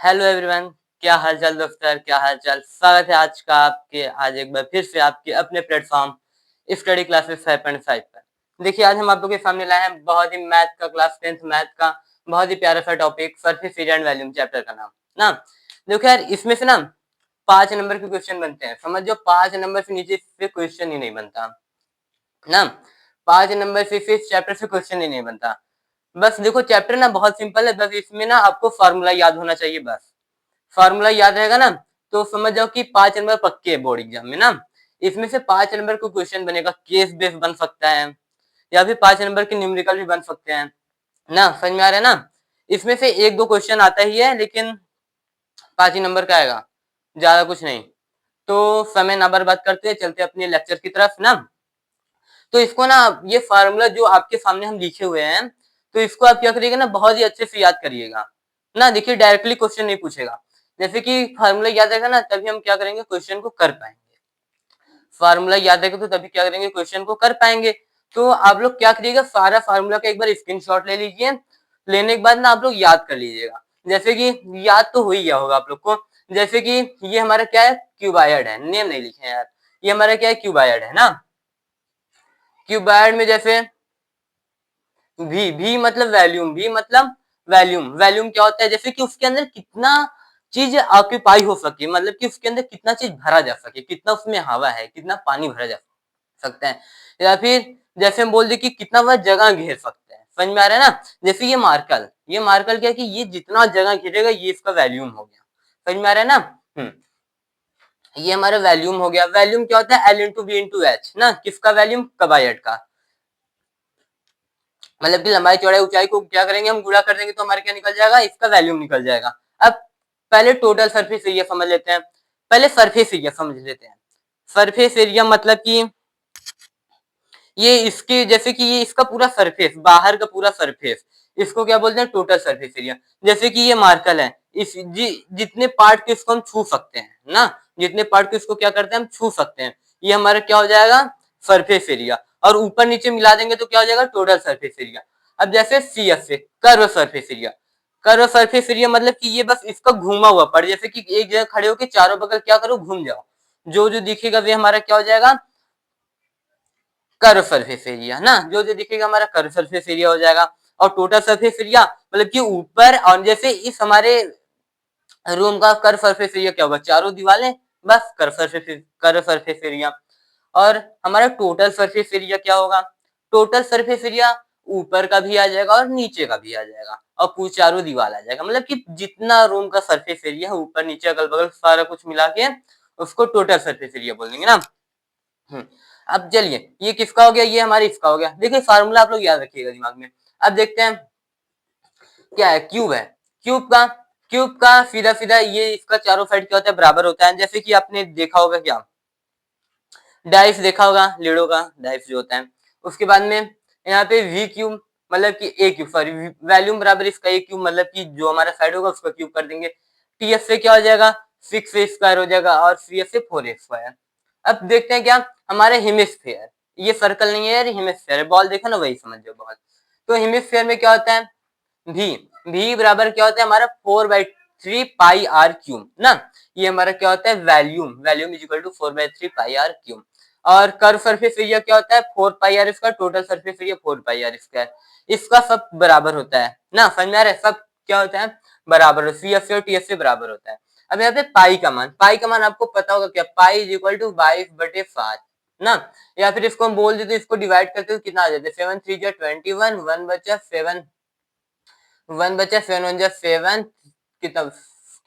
Hello everyone, क्या हाल चाल दोस्तों, क्या हाल चाल। स्वागत है आज का आपके आज एक बार फिर से आपके अपने प्लेटफॉर्म स्टडी क्लासेस 5.5 पर। देखिए, आज हम आप लोगों के सामने लाए हैं बहुत ही मैथ का क्लास 10th मैथ का बहुत ही प्यारा सा topic, surface area and volume chapter का नाम ना। देखो यार, इसमें से ना 5 नंबर के क्वेश्चन बनते हैं। समझ जाओ, 5 नंबर से नीचे से क्वेश्चन ही नहीं बनता ना। 5 नंबर से इस चैप्टर से क्वेश्चन ही नहीं बनता। बस देखो, चैप्टर ना बहुत सिंपल है। बस इसमें ना आपको फार्मूला याद होना चाहिए। बस फार्मूला याद रहेगा ना तो समझ जाओ कि 5 नंबर पक्के है बोर्ड एग्जाम में ना। इसमें से 5 नंबर को क्वेश्चन बनेगा, केस बेस बन सकता है या फिर 5 नंबर के न्यूमेरिकल भी बन सकते हैं ना। समझ में आ रहा है ना। इसमें से एक दो क्वेश्चन आता ही है, लेकिन 5 ही नंबर का आएगा, ज्यादा कुछ नहीं। तो समय ना बर्बाद करते चलते अपने लेक्चर की तरफ ना। तो इसको ना, ये फार्मूला जो आपके सामने हम लिखे हुए हैं, तो इसको आप क्या करिएगा ना, बहुत ही अच्छे से याद करिएगा ना। देखिए, डायरेक्टली क्वेश्चन नहीं पूछेगा। जैसे कि फार्मूला याद रहेगा ना, तभी हम क्या करेंगे, क्वेश्चन को कर पाएंगे। फार्मूला याद रहेगा तो तभी क्या करेंगे, क्वेश्चन को कर पाएंगे। तो आप लोग क्या करिएगा, सारा फार्मूला का एक बार स्क्रीनशॉट ले लीजिए। लेने के बाद ना आप लोग याद कर लीजिएगा। जैसे कि याद तो हो ही गया होगा आप लोग को। जैसे कि ये हमारा क्या है, क्यूबायड है। नेम नहीं लिखे यार, ये हमारा क्या है, क्यूबायड है ना। क्यूबायड में जैसे भी मतलब वैल्यूम, भी मतलब वैल्यूम। वैल्यूम क्या होता है, जैसे कि उसके अंदर कितना चीज ऑक्यूपाई हो सके, मतलब कि उसके अंदर कितना चीज भरा जा सके, कितना उसमें हवा है, कितना पानी भरा जा सकता है। या फिर जैसे हम बोल दे कि कितना वह जगह घेर सकता है। समझ में आ रहा है ना। जैसे ये मार्कल क्या है कि ये जितना जगह घेरेगा ये इसका वैल्यूम हो गया। समझ में आ रहा है ना। ये हमारा वैल्यूम हो गया। वैल्यूम क्या होता है, L into B into H ना। किसका वैल्यूम, कबायड का। मतलब कि लंबाई चौड़ाई ऊंचाई को क्या करेंगे, हम गुणा कर देंगे तो हमारे क्या निकल जाएगा, इसका वैल्यूम निकल जाएगा। अब पहले टोटल सरफेस एरिया समझ लेते हैं। पहले सरफेस एरिया समझ लेते हैं। सरफेस एरिया मतलब कि ये इसके, जैसे कि ये इसका पूरा सरफेस, बाहर का पूरा सरफेस, इसको क्या बोलते हैं, टोटल सरफेस एरिया। जैसे कि ये मार्कल है, इस जितने पार्ट को इसको हम छू सकते हैं ना, जितने पार्ट को इसको क्या करते हैं, हम छू सकते हैं, ये हमारा क्या हो जाएगा, सरफेस एरिया। और ऊपर नीचे मिला देंगे तो क्या हो जाएगा, टोटल सरफेस एरिया। अब जैसे सी एफ से curve surface area. Curve surface area मतलब कि ये बस इसका घूमा हुआ पार्ट, जैसे कि एक जगह खड़े होकर चारों बगल क्या करो, घूम जाओ, जो जो दिखेगा वे हमारा क्या हो जाएगा, कर्व सरफेस एरिया ना। जो जो दिखेगा हमारा कर्व सरफेस एरिया हो जाएगा। और टोटल सरफेस एरिया मतलब कि ऊपर, और जैसे इस हमारे रूम का कर्व सरफेस एरिया क्या होगा, चारों दीवारें, बस कर्व सरफेस एरिया। और हमारा टोटल सरफेस एरिया क्या होगा, टोटल सरफेस एरिया ऊपर का भी आ जाएगा और नीचे का भी आ जाएगा और कुछ चारों दीवार आ जाएगा। मतलब कि जितना रूम का सरफेस एरिया है, ऊपर नीचे अगल बगल सारा कुछ मिला के उसको टोटल सरफेस एरिया बोल देंगे ना। अब चलिए, ये किसका हो गया, ये हमारे इसका हो गया। देखिए, फार्मूला आप लोग याद रखिएगा दिमाग में। अब देखते हैं क्या है, क्यूब है। क्यूब का सीधा सीधा ये इसका चारों साइड क्या होता है, बराबर होता है। जैसे कि आपने देखा होगा, क्या डाइस देखा होगा, लीडो का डाइस जो होता है। उसके बाद में यहाँ पे वी क्यूब मतलब कि ए क्यूब, सॉरी वैल्यूम बराबर इसका ए क्यूब, मतलब कि जो हमारा साइड होगा उसका क्यूब कर देंगे। टी एफ से क्या हो जाएगा, 6 स्क्वायर हो जाएगा और सी एफ से 4 स्क्वायर। अब देखते हैं क्या, हमारे हेमिस्फेयर, ये सर्कल नहीं है यार, हेमिस्फेयर है। बॉल देखा ना, वही समझ जाओ बॉल। तो हेमिस्फेयर में क्या होता है, भी भी बराबर क्या होता है हमारा 4/3 पाई आर क्यूब ना। ये हमारा क्या होता है, volume is equal to 4/3 pi r cube. और कर्व सरफेस एरिया क्या होता है, 4 pi r square. Total surface area 4 pi r square. इसका सब बराबर होता है ना, समझ में आ रहा है, सब क्या होता है, बराबर, सी एफ से और टी एफ से बराबर होता है। अब यहाँ पे पाई का मान आपको पता होगा क्या, पाई इज इक्वल टू 22/5 ना। या फिर इसको हम बोल देते, इसको डिवाइड करते तो कितना आ जाता है, 7 3 जा 21, 1 बचा 7, 1 बचा 7 1 जा 7, कितना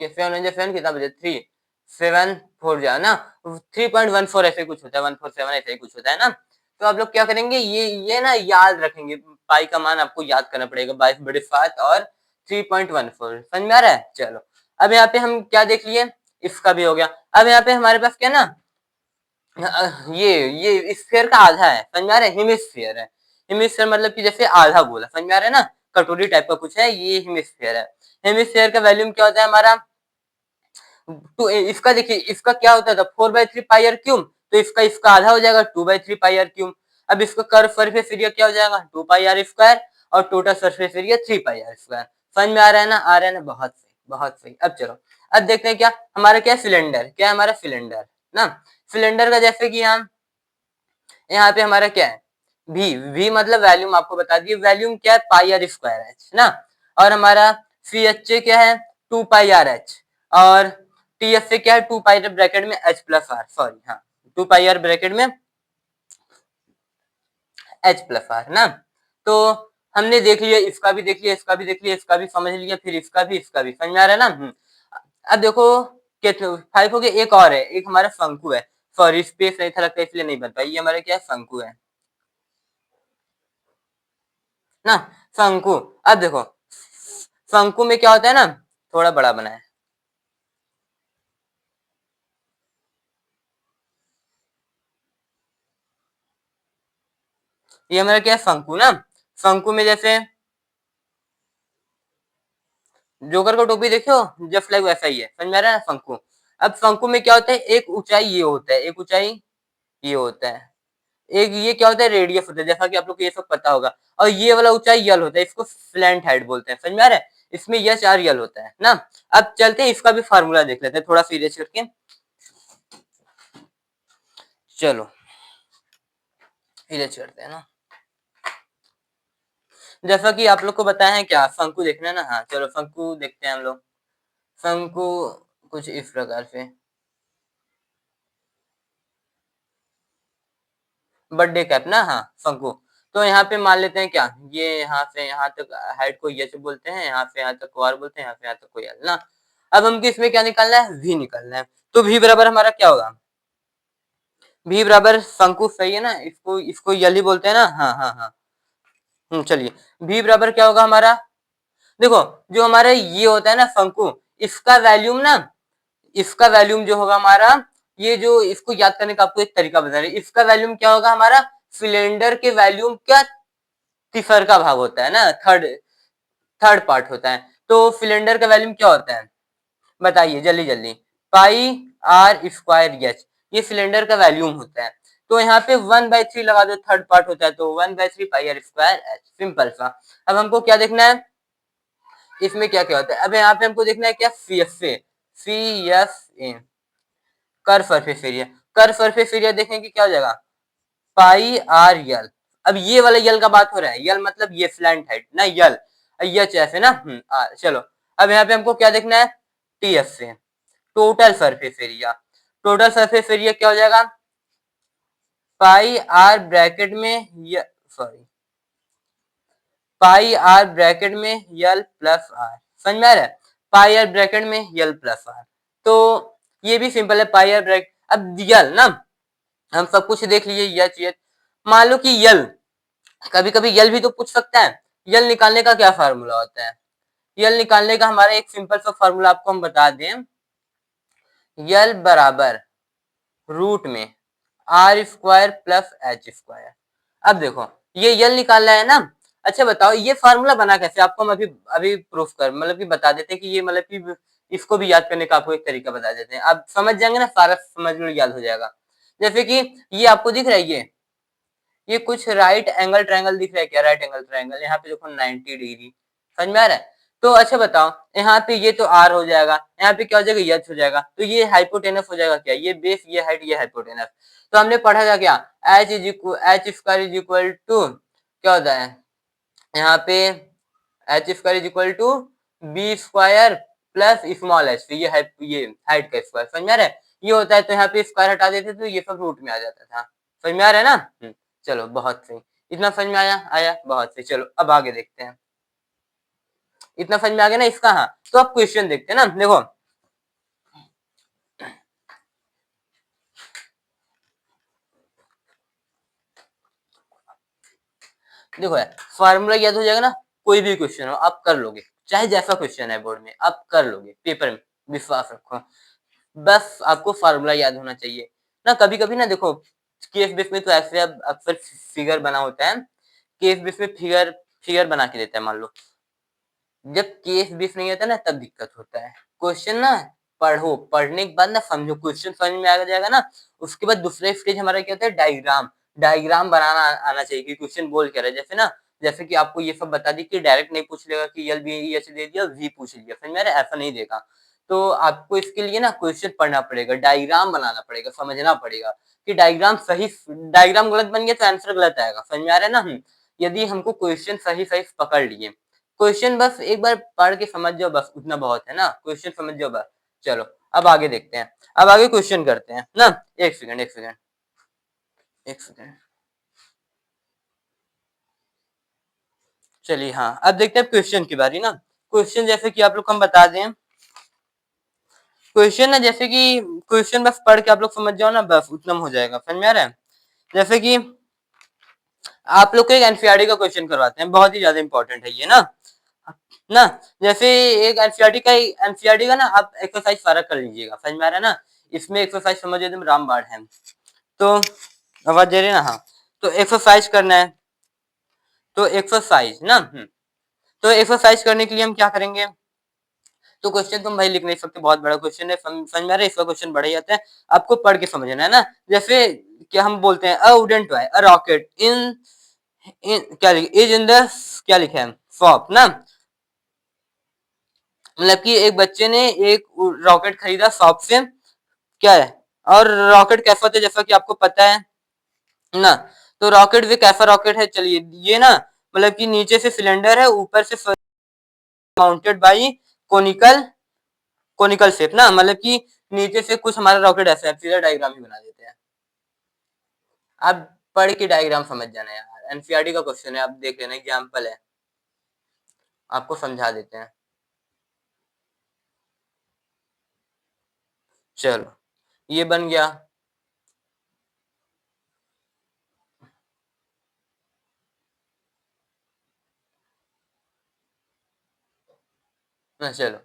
7 1 जा 7, कितना बचा 3, 7 4 जा ना 3.14 ऐसे कुछ होता है, 147 ऐसे ही कुछ होता है ना। तो आप लोग क्या करेंगे, ये ना याद रखेंगे, पाई का मान आपको याद करना पड़ेगा, 22/7 और 3.14। समझ में आ रहा है। चलो, अब यहाँ पे हम क्या देख लिए, इसका भी हो गया। अब यहाँ पे हमारे पास क्या ना, ये स्फीयर का आधा है, समझ में आ रहा है, हेमिस्फीयर है। हेमिस्फीयर मतलब कि जैसे आधा गोला, समझ में आ रहा है ना, कटोरी टाइप का कुछ है, ये हेमिस्फीयर है। हेमिस्फीयर का वैल्यूम क्या होता है हमारा, तो इसका देखिए, इसका क्या होता था 4/3 पाई आर क्यूब, तो इसका आधा हो जाएगा 2/3 पाई आर क्यूब। अब इसका कर्व सरफेस एरिया क्या हो जाएगा, 2 पाई आर स्क्वायर और total surface area 3 pi r square. समझ में आ रहा है ना, आ रहा है ना, बहुत सही बहुत सही। अब चलो, अब देखते हैं क्या हमारा क्या है सिलेंडर, क्या है हमारा सिलेंडर ना। सिलेंडर का जैसे कि हम यहाँ पे हमारा क्या है v, v मतलब वैल्यूम आपको बता दिए, वैल्यूम क्या है पाई आर स्क्वायर एच ना, और हमारा सी एच ए क्या है 2 पाई आर एच, और टी एफ ए क्या है 2 पाई ब्रैकेट में एच प्लस आर, सॉरी हाँ 2 पाई आर ब्रैकेट में एच प्लस आर ना। तो हमने देख लिया, इसका भी देख लिया, इसका भी देख लिया, इसका भी समझ लिया, फिर इसका भी समझ में आ रहा है ना। अब देखो कितने 5 हो गए, एक और है, एक हमारा शंकु है, सॉरी स्पेस नहीं था लगता इसलिए नहीं बन पाई, ये हमारा क्या है शंकु है ना, शंकु। अब देखो शंकु में क्या होता है ना, थोड़ा बड़ा बना है, ये हमारा क्या है शंकु ना। शंकु में जैसे जोकर का टोपी देखो जस्ट लाइक वैसा ही है, समझ में आ रहा है शंकु। अब शंकु में क्या होता है, एक ऊंचाई ये होता है, एक ऊंचाई ये होता है, एक ये क्या होता है रेडियस होता है, जैसा कि आप लोग को ये सब पता होगा, और ये वाला ऊंचाई यल होता है, इसको स्लैंट हाइट बोलते हैं, समझ में आ रहा है, इसमें यच आर यल होता है ना। अब चलते हैं इसका भी फार्मूला देख लेते हैं थोड़ा सीरियस करके, चलो सीरियस करते हैं ना। जैसा कि आप लोग को बताया है क्या शंकु देखना है ना, हाँ चलो शंकु देखते हैं हम लोग। शंकु कुछ इस प्रकार से, बर्थडे कैप ना, हाँ शंकु। तो यहाँ पे मान लेते हैं क्या, ये यहाँ से यहाँ तक हाइट को यच बोलते हैं, यहाँ से यहाँ तक को आर बोलते हैं, यहाँ से यहाँ तक को यल ना। अब हमको इसमें क्या निकालना है, वी निकालना है, तो वी बराबर हमारा क्या होगा, वी बराबर शंकु सही है ना, इसको इसको यल ही बोलते हैं ना, हाँ हाँ हाँ। चलिए वी बराबर क्या होगा हमारा, देखो जो हमारा ये होता है ना शंकु, इसका वैल्यूम ना, इसका वैल्यूम जो होगा हमारा, ये जो इसको याद करने का आपको एक तरीका बता रहे, इसका वैल्यूम क्या होगा हमारा, सिलेंडर के वैल्यूम क्या तीसर का भाग होता है ना, थर्ड थर्ड पार्ट होता है, तो सिलेंडर का वैल्यूम क्या होता है बताइए जल्दी जल्दी, पाई आर स्क्वायर एच, ये सिलेंडर का वैल्यूम होता है। तो यहाँ पे 1/3 लगा दो, थर्ड पार्ट होता है, तो 1/3 पाई आर स्क्वायर एच, सिंपल सा। अब हमको क्या देखना है, इसमें क्या क्या होता है, अब यहाँ पे हमको देखना है क्या C F A, C F A curved surface area, curved surface area देखने की क्या हो जाएगा पाई आर यल। अब ये वाला यल का बात हो रहा है, यल मतलब ये स्लैंट हाइट ना, यल एच एफ है ना, चलो अब यहाँ पे हमको क्या देखना है टी एफ से, total surface area, total surface area क्या हो जाएगा पाई आर ब्रैकेट में, सॉरी पाई आर ब्रैकेट में यल प्लस आर, समझ में आ रहा है, पाई आर ब्रैकेट में यल प्लस आर। तो ये भी सिंपल है पाई आर ब्रैकेट, अब यल ना हम सब कुछ देख लीजिए यच यच, मान लो कि यल, कभी कभी यल भी तो पूछ सकता है, यल निकालने का क्या फार्मूला होता है, यल निकालने का हमारा एक सिंपल सा फार्मूला आपको हम बता दें, यल बराबर रूट में r square plus h square. अब देखो ये यल निकालना है ना, अच्छा बताओ ये फार्मूला बना कैसे, आपको हम अभी अभी प्रूफ कर मतलब कि बता देते हैं कि ये मतलब कि इसको भी याद करने का आपको एक तरीका बता देते हैं, आप समझ जाएंगे ना, सारा समझ लो याद हो जाएगा। जैसे कि ये आपको दिख रहा है, ये कुछ राइट एंगल ट्रायंगल दिख रहा है क्या, राइट एंगल ट्रायंगल, यहाँ पे देखो 90 डिग्री, समझ में आ रहा है। तो अच्छा बताओ यहाँ पे ये तो आर हो जाएगा, यहाँ पे क्या हो जाएगा एच हो जाएगा, तो ये हाइपोटेनस हो जाएगा क्या, ये बेस ये हाइट ये हाइपोटेनस। तो हमने पढ़ा था क्या h square is equal to क्या होता है यहाँ पे, h square is equal to b square plus small h, ये हाइट का स्क्वायर, समझ में आ रहा है, ये होता है, तो यहाँ पे स्क्वायर हटा देते तो ये सब रूट में आ जाता था, समझ में आ रहा है ना। चलो बहुत सही, इतना समझ में आया आया बहुत सही, चलो अब आगे देखते हैं, इतना समझ में आ गया ना इसका, हाँ तो अब क्वेश्चन देखते हैं ना, देखो देखो यार फार्मूला याद हो जाएगा ना, कोई भी क्वेश्चन हो आप कर लोगे, चाहे जैसा क्वेश्चन है बोर्ड में आप कर लोगे, पेपर में विश्वास रखो, बस आपको फार्मूला याद होना चाहिए ना। कभी कभी ना देखो केस बेस में तो ऐसे अब अक्सर फिगर बना होता है, केस बेस में फिगर फिगर बना के देता है, मान लो जब केस बेस नहीं आता ना तब दिक्कत होता है, क्वेश्चन ना पढ़ो, पढ़ने के बाद ना समझो, क्वेश्चन समझ में आ जाएगा ना, उसके बाद दूसरा स्टेज हमारा क्या होता है डायग्राम, डायग्राम बनाना आना चाहिए कि क्वेश्चन बोल क्या रहा है, जैसे ना जैसे कि आपको ये सब बता दी कि डायरेक्ट नहीं पूछ लेगा कि यल बी एच दे दिया वी पूछ लिया, फिर मेरा ऐसा नहीं देगा। तो आपको इसके लिए ना क्वेश्चन पढ़ना पड़ेगा, डायग्राम बनाना पड़ेगा, समझना पड़ेगा कि डायग्राम गलत बन गया तो आंसर गलत आएगा, समझ में आ रहा है ना? यदि हमको क्वेश्चन सही पकड़ लिए, क्वेश्चन बस एक बार पढ़ के समझ जाओ, बस उतना बहुत है ना, क्वेश्चन समझ जाओ बस। चलो अब आगे देखते हैं, अब आगे क्वेश्चन करते हैं ना। एक सेकंड। चलिए हाँ, अब देखते हैं क्वेश्चन की बारी ना। क्वेश्चन जैसे कि आप लोग को हम बता दें, क्वेश्चन ना जैसे कि क्वेश्चन बस पढ़ के आप लोग समझ जाओ ना, बस उतना हो जाएगा, समझ में आ रहा है? जैसे कि आप लोग को एक एनसीईआरटी का क्वेश्चन करवाते हैं, बहुत ही ज्यादा इंपॉर्टेंट है ये ना। जैसे एक एनसीईआरटी का ना आप एक्सरसाइज सारा कर लीजिएगा, समझ में आ रहा है ना? इसमें एक्सरसाइज समझ एकदम रामबाण है। तो आवाज दे रही है ना? हाँ, तो एक्सरसाइज करना है, तो एक्सरसाइज ना तो एक्सरसाइज करने के लिए हम क्या करेंगे? तो क्वेश्चन तुम भाई लिख नहीं सकते, बहुत बड़ा क्वेश्चन है, समझ में आ रहा है? इसका क्वेश्चन बड़ा ही आता है, आपको पढ़ के समझना है ना। जैसे क्या हम बोलते हैं, a wooden toy, a rocket in in क्या इज इन द क्या लिखा है, शॉप ना। मतलब कि एक बच्चे ने एक रॉकेट खरीदा शॉप से, क्या है, और रॉकेट कैसा होता है जैसा कि आपको पता है ना। तो रॉकेट भी कैसा रॉकेट है, चलिए ये ना, मतलब कि नीचे से सिलेंडर है, ऊपर से mounted by conical conical shape ना, मतलब कि नीचे से कुछ हमारा रॉकेट ऐसा है, सीधा डायग्राम ही बना देते हैं। आप पढ़ के डायग्राम समझ जाना यार, एनसीईआरटी का क्वेश्चन है, आप देख लेना, एग्जाम्पल है, आपको समझा देते हैं। चलो ये बन गया। चलो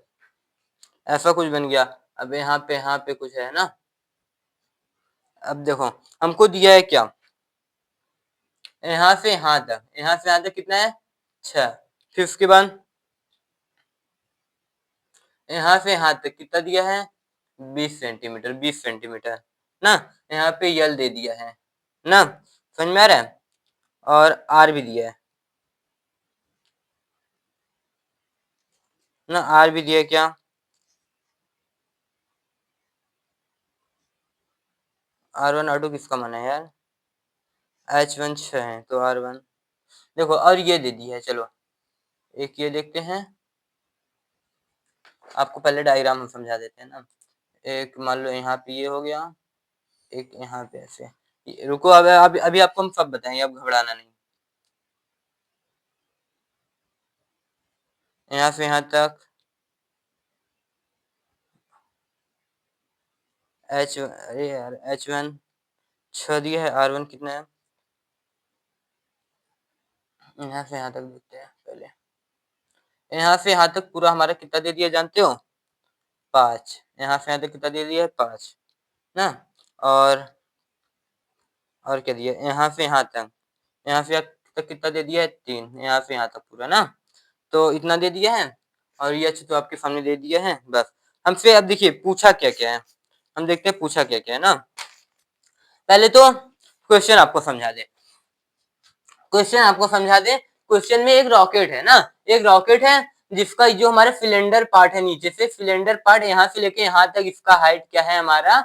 ऐसा कुछ बन गया। अब यहाँ पे कुछ है ना। अब देखो हमको दिया है क्या, यहाँ से यहाँ तक कितना है, 6। फिर उसके बाद यहाँ से यहाँ तक कितना दिया है, 20 सेंटीमीटर ना। यहाँ पे यल दे दिया है ना, समझ में आ रहा है? और आर भी दिया है ना, आर भी दिया है क्या, R1 R2 किसका माना है यार, H1 6 है तो R1 देखो, और ये दे दिया है। चलो एक ये देखते हैं, आपको पहले डायग्राम हम समझा देते हैं ना। एक मान लो यहाँ पे ये हो गया, एक यहाँ पे ऐसे, रुको अब अभी आपको हम सब बताएंगे, अब घबराना नहीं। यहाँ से यहाँ तक अरे यार H1 6 दिया है, R1 कितना है, यहाँ से यहाँ तक देखते हैं पहले। यहाँ से यहाँ तक पूरा हमारा कितना दे दिया जानते हो, 5। यहाँ से यहाँ तक कितना दे दिया है, 5 ना। और और क्या दिया, यहाँ से यहाँ तक, यहाँ से यहाँ तक कितना दे दिया है, 3। यहाँ से यहाँ तक पूरा ना, तो इतना दे दिया है। और ये अच्छे तो आपके सामने दे दिया है बस। हमसे अब देखिए पूछा क्या क्या है, हम देखते हैं पूछा क्या क्या है ना। पहले तो क्वेश्चन आपको समझा दे, क्वेश्चन में एक रॉकेट है ना, एक रॉकेट है जिसका जो हमारा सिलेंडर पार्ट है, नीचे से सिलेंडर पार्ट यहाँ से लेके यहाँ तक, इसका हाइट क्या है हमारा,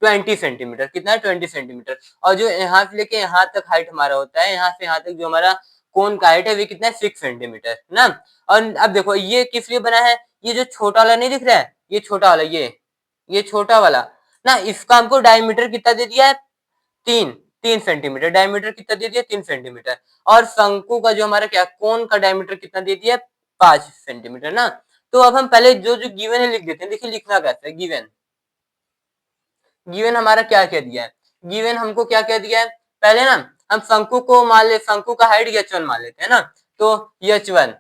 20 सेंटीमीटर। कितना है, 20 सेंटीमीटर। और जो यहाँ से लेके यहाँ तक हाइट हमारा होता है, यहाँ से यहाँ तक जो हमारा कोन का हाइट है वो कितना है, 6 सेंटीमीटर ना। और अब देखो ये किस लिए बना है, ये जो छोटा वाला नहीं दिख रहा है, ये छोटा वाला, ये छोटा वाला ना, इसका हमको डायमीटर कितना दे दिया है, 3 सेंटीमीटर। डायमीटर कितना दे दिया, 3 सेंटीमीटर। और शंकु का जो हमारा क्या, कोन का डायमीटर कितना दे दिया, 5 सेंटीमीटर ना। तो अब हम पहले जो जो गिवन है लिख देते हैं। देखिए लिखना कैसे है, गिवन गिवन हमारा क्या क्या दिया है, गिवन हमको क्या क्या दिया है, पहले ना हम शंकु को मान ले, शंकु का हाइट h1 मान लेते हैं ना। तो h1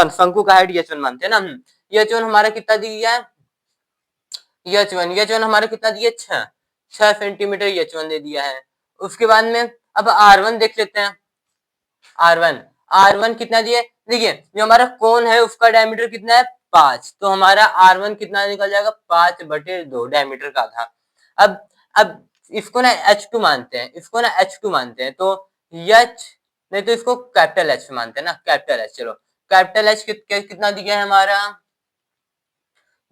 शंकु का हाइट h1 मानते हैं ना हम। h1 हमारा कितना दिया है, h1 हमारा कितना दिया, 6 सेंटीमीटर h1 दे दिया है। उसके बाद में अब R1 देख लेते हैं, R1 कितना दिया, देखिए जो हमारा कोन है उसका डायमीटर कितना है, 5। तो हमारा R1 कितना निकल जाएगा, 5/2 डायमीटर का था। अब इसको ना H2 मानते हैं, तो नहीं तो इसको कैपिटल एच मानते हैं ना, कैपिटल एच। चलो कैपिटल एच कितना दिया है हमारा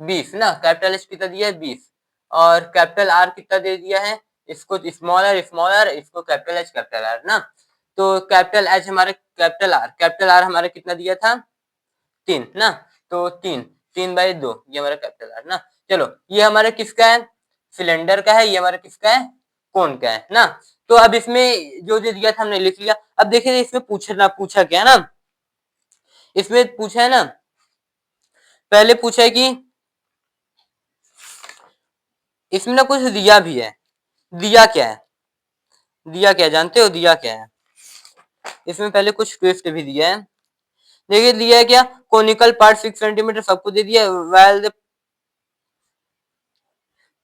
20 ना, कैपिटल एच कितना दिया है 20 और कैपिटल आर कितना दे दिया है, इसको स्मॉलर इसको कैपिटल आर ना। तो कैपिटल आर हमारा कितना दिया था 3 ना, तो 3/2 ये हमारा कैपिटल आर ना। चलो ये हमारा किसका है, सिलेंडर का है, ये हमारा किसका है, कोन का है ना। तो अब इसमें जो जो दिया था हमने लिख लिया। अब देखिए इसमें पूछा क्या है ना, इसमें पूछा है ना, पहले पूछा है कि इसमें ना कुछ दिया भी है। दिया क्या है, दिया क्या जानते हो, दिया क्या है इसमें पहले कुछ ट्विस्ट भी दिया है। देखिए दिया है क्या, कोनिकल पार्ट 6 सेंटीमीटर सबको दे दिया, well the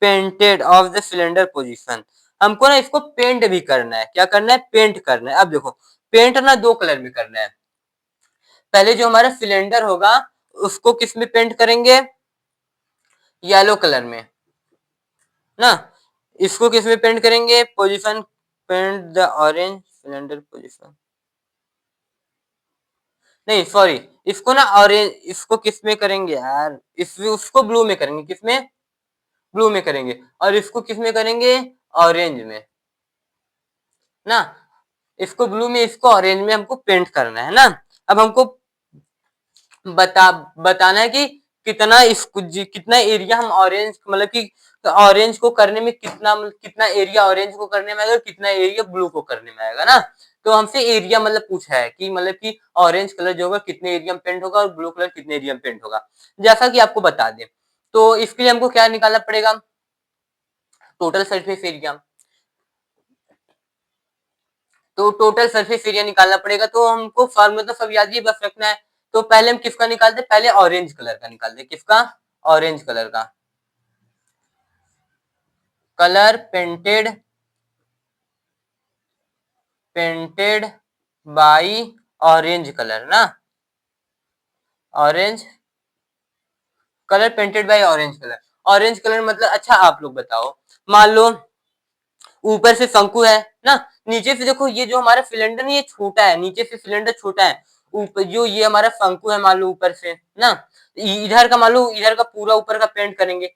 painted of the cylinder position. हमको ना इसको पेंट भी करना है, क्या करना है, पेंट करना है। अब देखो पेंट ना 2 कलर में करना है। पहले जो हमारा सिलेंडर होगा उसको किस में पेंट करेंगे, येलो कलर में ना। इसको किस में पेंट करेंगे, position paint the orange cylinder position, नहीं सॉरी, इसको ना ऑरेंज, इसको किस में करेंगे यार, उसको ब्लू में करेंगे, किस में, ब्लू में करेंगे, और इसको किस में करेंगे, ऑरेंज में ना। इसको ब्लू में इसको ऑरेंज में हमको पेंट करना है ना। अब हमको बताना है कि कितना इसको कितना एरिया हम ऑरेंज मतलब कि ऑरेंज को करने में कितना एरिया ऑरेंज को करने में आएगा, कितना एरिया ब्लू को करने में आएगा ना। तो हमसे एरिया मतलब पूछा है कि मतलब कि ऑरेंज कलर जो होगा कितने एरिया में पेंट होगा और ब्लू कलर कितने एरिया में पेंट होगा, जैसा कि आपको बता दें। तो इसके लिए हमको क्या निकालना पड़ेगा, टोटल सरफेस एरिया। तो टोटल सरफेस एरिया निकालना पड़ेगा। तो हमको फॉर्मूला तो सब याद ही बस रखना है। तो पहले हम किसका निकालते हैं, पहले ऑरेंज कलर का निकालते हैं, किसका, ऑरेंज कलर का, colour painted by orange colour ना, orange colour painted by orange colour. Orange colour मतलब अच्छा आप लोग बताओ, मान लो ऊपर से शंकु है ना, नीचे से देखो ये जो हमारा सिलेंडर ये छोटा है, नीचे से सिलेंडर छोटा है, ऊपर ये हमारा शंकु है मान लो ऊपर से ना, इधर का मान लो इधर का पूरा ऊपर का पेंट करेंगे,